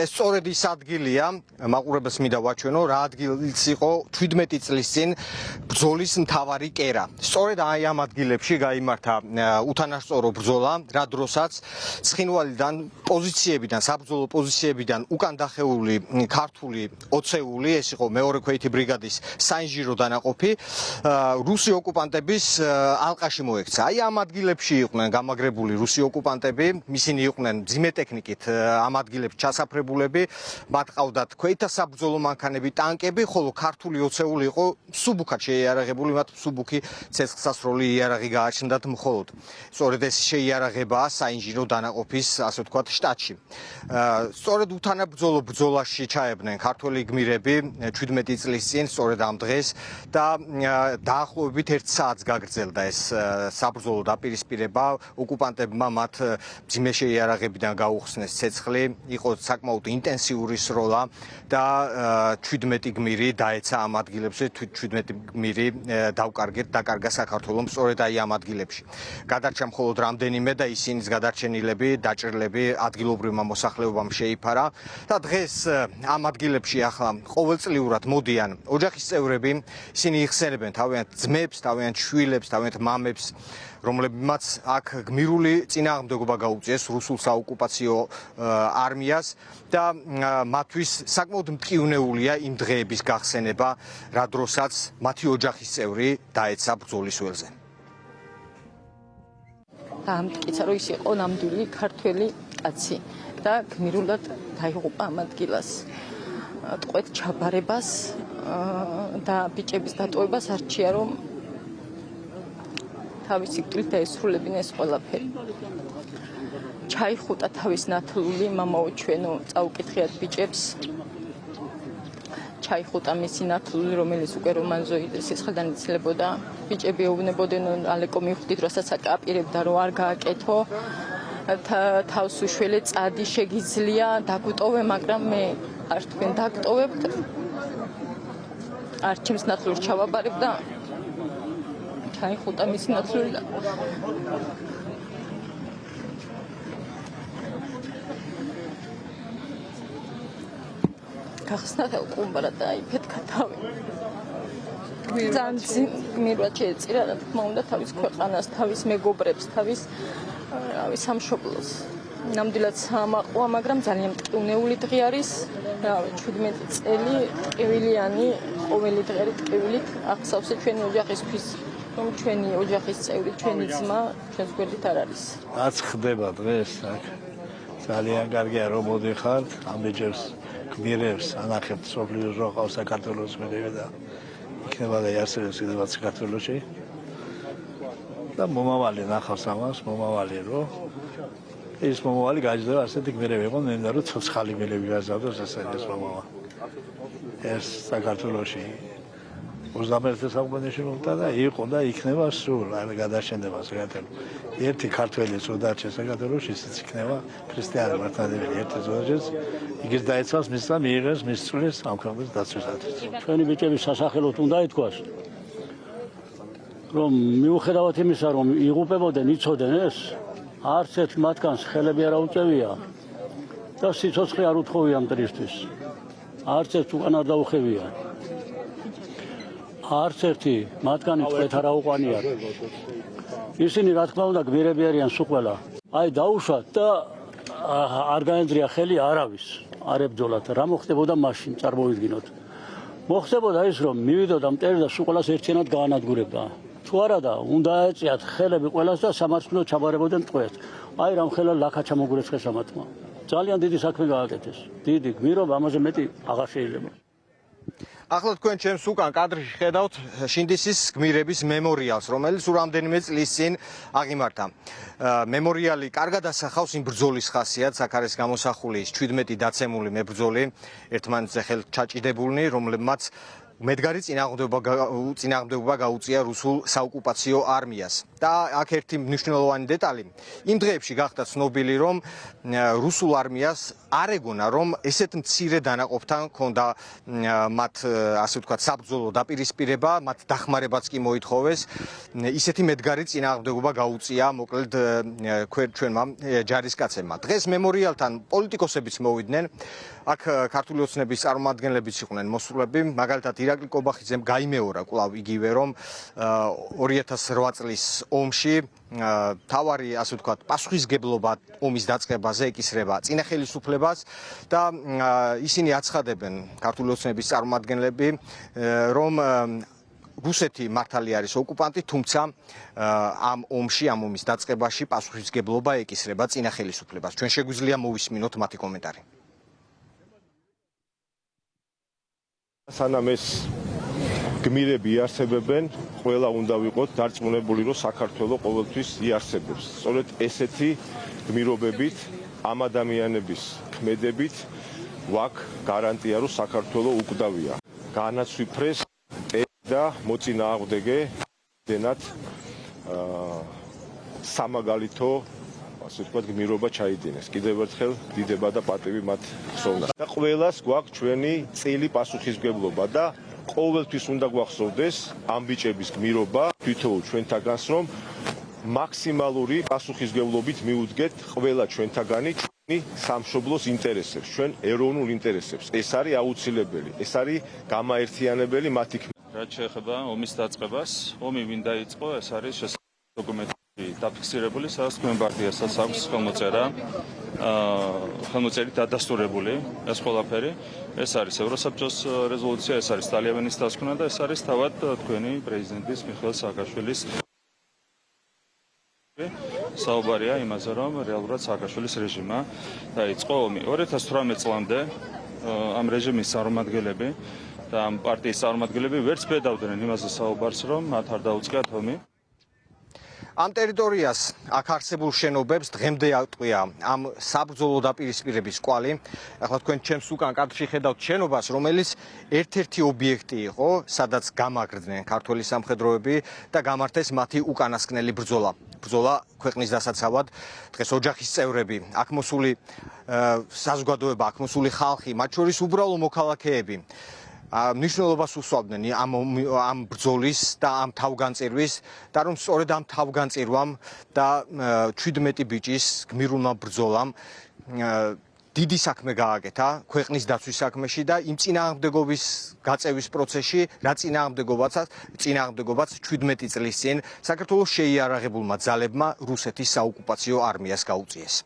ეს სწორედ ის ადგილია, მაყურებელს მინდა ვაჩვენო, რა ადგილიც იყო 17 წლის წინ ბრძოლის მთავარი კერა. სწორედ აი ამ ადგილებში გაიმართა უთანასწორო ბრძოლა, რა დროსაც ცხინვალიდან პოზიციებიდან, საბრძოლო პოზიციებიდან უკან დახეული ქართული ოცეული, ეს იყო მეორე ქვეითი ბრიგადის საინჟირო დანაყოფი, რუსი ოკუპანტების ალყაში მოექცა. აი ამ ადგილებში იყვნენ გამაგრებული რუსი ოკუპანტები, ისინი იყვნენ მძიმე ტექნიკით ამ ადგილებში ჩასაფრებულები, მათ ყავდათ ქვეითა საბრძოლო მანქანები, ტანკები, ხოლო ქართული ოცეული იყო სუბუქად შეიარაღებული, მათ სუბუქი ცეცხლსასროლი იარაღი გააჩნდათ მხოლოდ. სწორედ ეს შეიარაღებაა საინჟინრო დანაყოფის, ასე ვთქვათ, შტატში. სწორედ უთანაბრძოლო ბრძოლაში ჩაებდნენ ქართველი გმირები 17 წლის წინ, სწორედ ამ დღეს და დაახლოებით 1 საათს გაგრძელდა ეს საბრძოლო დაპირისპირება. ოკუპანტებმა მათ მძიმე შეიარაღებიდან გაუხსნეს ცეცხლი, იყო საკმაოდ ინტენსიური სროლა და 17 გმირი დაეცა ამ ადგილებზე, 17 გმირი დაკარგა საქართველომ სწორედ აი ამ ადგილებში. გადარჩა მხოლოდ რამდენიმე და ისინიც გადარჩენილები, დაჭრილები ადგილობრივმა მოსახლეობამ შეიფარა და დღეს ამ ადგილებში ახლა ყოველწლიურად მოდიან ოჯახის წევრები, ისინი იხსენებენ თავიანთ ძმებს, თავიანთ შვილებს, თავიანთ მამებს, რომლებმაც აქ გმირული წინააღმდეგობა გაუწიეს რუსულ საოკუპაციო არმიას და მათთვის საკმაოდ მტკივნეულია იმ დღეების გახსენება, რა დროსაც მათი ოჯახის წევრი დაეცა ბრძოლის ველზე. ამტკიცა რომ ის იყო ნამდვილი ქართველი კაცი და გმირულად დაიღუპა ამ ადგილას. ტყვეთ ჩაბარებას და ბიჭების დატოვებას არჩია, რომ თავის სიკვდილით დაესრულებინა ეს ყველაფერი. ჩაიხუტა თავის ნათლული, მამაო ჩვენო, წაუკითხიათ ბიჭებს. ჩაიხუტა მისი ნათლული, რომელიც უკვე რომანზოიდეს სისხლიდან იცლებოდა. ბიჭები ეუბნებოდნენ, ალეკო მივხვდით, რასაც აკაპირებდა, რომ არ გააკეთო. თავს უშველე წადი შეგიძლია, დაგვტოვე, მაგრამ მე არ თქვენ დაგტოვებთ. არჩემს ნათლურს ჩავაბარებ და ჩაიხუტა მისი ნათლული და გახსნა ყუმბარა და იფეთქა თავი. ძალიან გმირად შეეწირა, რა თქმა უნდა, თავის ქვეყანას, თავის მეგობრებს, თავის სამშობლოს. ნამდვილად სამაყვა, მაგრამ ძალიან მტკივნეული დღე არის. 17 წელი ტკივილიანი, ყოველი დღე ტკივილით ახსავსე ჩვენი ოჯახისთვის, რომ ჩვენი ოჯახის წევრი, ჩვენი ძმა, ჩვენს გვერდით არ არის. რაც ხდება დღეს აქ, ძალიან კარგია რომ მოდიხართ, ამ ბიჭებს გმირებს ანახებთ სოფლიოს რო ყავს საქართველოს გმირები და იქნება და იარსებებს კიდევ საქართველოში. და მომავალი ნახავს ამას, მომავალი რო ეს მომავალი გაიძება ასეთი გმირები იყო, მინდა რომ ცოცხალი გმირები გაზარდოს ეს მომავალი. ეს საქართველოში 21 საუკუნეში მოხდა და იყო და იქნება სულ არ გადაშენდება საქართველო. ერთი ქართველი ზოდაჩე საქართველოში ისიც იქნება ქრისტიანი მართლმადიდებელი ერთი ზოდაჩეს იგივე დაეცავს მის და მიიღეს მის წვლილს ამ ქვეყნის დაცვისათვის. ჩვენი ბიჭების სასახელოდ უნდა ითქვას, რომ მიუხედავად იმისა, რომ იღუპებოდნენ, იცოდნენ ეს, არც ერთ მათგანს ხელები არ აუწევია და სიცოცხლე არ უთხოვია მტრისთვის. არც ერთ უკან არ დაუხევია. არც ერთი მათგანი ტყვეთ არ აუყვანიათ. ისინი რა თქმა უნდა გმირები არიან სულ ყველა. აი დაუშვათ და არ გაენძრია ხელი არავის. არ ებრძოლათ. რა მოხდებოდა მაშინ, წარმოვიდგინოთ. მოხდებოდა ის, რომ მივიდოდა მტერი და სულ ყველას ერთიანად გაანადგურებდა. თუ არადა, უნდა ეწიათ ხელები ყველას და სამართლოდ ჩაბარებოდნენ ტყვეთ. აი რამ ხელა ლაქა ჩამოგურეცხეს ამათმა. ძალიან დიდი საქმე გააკეთეს. დიდი გმირობა, ამაზე მეტი აღარ შეიძლება. ახლა თქვენ ჩემს უკან კადრში ხედავთ შინდისის გმირების მემორიალს, რომელიც რამდენიმე წლის წინ აღიმართა. მემორიალი კარგად ასახავს იმ ბრძოლის ხასიათს, აქ არის გამოსახული 17 დაცემული მებრძოლი, ერთმანეთზე ხელჩაჭიდებულნი, რომლებმაც მედგარი წინააღმდეგობა გაუწია რუსულ საოკუპაციო არმიას. და აქ ერთი მნიშვნელოვანი დეტალი. იმ დღეებში გახდა ცნობილი, რომ რუსულ არმიას არ ეგონა, რომ ესეთ მცირე დანაყოფთან ჰქონდა მათ ასე ვთქვათ საბრძოლო დაპირისპირება, მათ დახმარებაც კი მოითხოვეს. ისეთი მედგარი წინააღმდეგობა გაუწია მოკლედ ჩვენმა ჯარისკაცებმა. დღეს მემორიალთან პოლიტიკოსებიც მოვიდნენ. აქ ქართული ოცნების წარმომადგენლებიც იყვნენ მოსულები, მაგალითად ირაკლი კობახიძემ გაიმეორა კვლავ იგივე, რომ 2008 წლის ომში თავარი ასე ვთქვათ პასუხისგებლობა ომის დაწყებაზე ეკისრება წინა ხელისუფლებას და ისინი აცხადებენ ქართული ოცნების წარმომადგენლები, რომ რუსეთი მართალი არის ოკუპანტი, თუმცა ამ ომში, ამ ომის დაწყებაში პასუხისგებლობა ეკისრება წინა ხელისუფლებას. ჩვენ შეგვიძლია მოვისმინოთ მათი კომენტარი. სანამ ეს გმირები იარსებებენ, ყველა უნდა ვიყოთ დარწმუნებული, რომ საქართველო ყოველთვის იარსებებს. სწორედ ესეთი გმირობებით, ამ ადამიანების ქმედებით ვაკ გარანტია, რომ საქართველო უკვდავია. განაცვიფრეს და მოწინააღმდეგე დენად სამაგალითო ასე ვთქვათ გმირობა ჩაიდინეს. კიდევ ერთხელ დიდება და პატივი მათ ხსოვნას. და ყველას გვაქვს ჩვენი წილი პასუხისმგებლობა და ყოველთვის უნდა გვახსოვდეს ამ ბიჭების გმირობა თვითონ ჩვენთაგანს, რომ მაქსიმალური პასუხისმგებლობით მიუძგეთ ყველა ჩვენთაგანი ჩვენი სამშობლოს ინტერესებს, ჩვენ ეროვნულ ინტერესებს. ეს არის აუცილებელი, ეს არის გამაერთიანებელი მათი. რაც შეეხება ომის დაწყებას, ომი ვინ დაიწყო, ეს არის დოკუმენტი დაფიქსირებული, სადაც თქვენ პარტიასაც აქვს ხელმოწერით დადასტურებული ეს ყველაფერი. ეს არის ევროსაბჭოს რეზოლუცია, ეს არის სტალინელის დასკვნა და ეს არის თავად თქვენი პრეზიდენტის მიხეილ სააკაშვილის საუბარია იმაზე, რომ რეალურად სააკაშვილის რეჟიმმა დაიწყო ომი. 2018 წლამდე ამ რეჟიმის წარმომადგენლები და ამ პარტიის წარმომადგენლები ვერც ბედავდნენ იმაზე საუბარს, რომ მათ არ დაუწყიათ ომი. ამ ტერიტორიას აქ არსებულ შენობებს დღემდე ატყვია ამ საბრძოლო დაპირისპირების კვალი. ახლა თქვენ ჩემს უკან კადრში ხედავთ შენობას, რომელიც ერთ-ერთი ობიექტი იყო, სადაც გამაგრდნენ ქართველი სამხედროები და გამართეს მათი უკანასკნელი ბრძოლა. ბრძოლა ქვეყნის დასაცავად. დღეს ოჯახის წევრები, აქ მოსული საზოგადოება, აქ მოსული ხალხი, მათ შორის უბრალო მოქალაქეები მნიშვნელობას უსვამდნენ ამ ბრძოლის და ამ თავგანწირვის და რომ სწორედ ამ თავგანწირვამ და 17 ბიჭის გმირულმა ბრძოლამ დიდი საქმე გააკეთა ქვეყნის დაცვის საქმეში და იმ წინააღმდეგობის გაწევის პროცესში, რა წინააღმდეგობაც 17 წლის წინ საქართველოს შეიარაღებულმა ძალებმა რუსეთის საოკუპაციო არმიას გაუწიეს.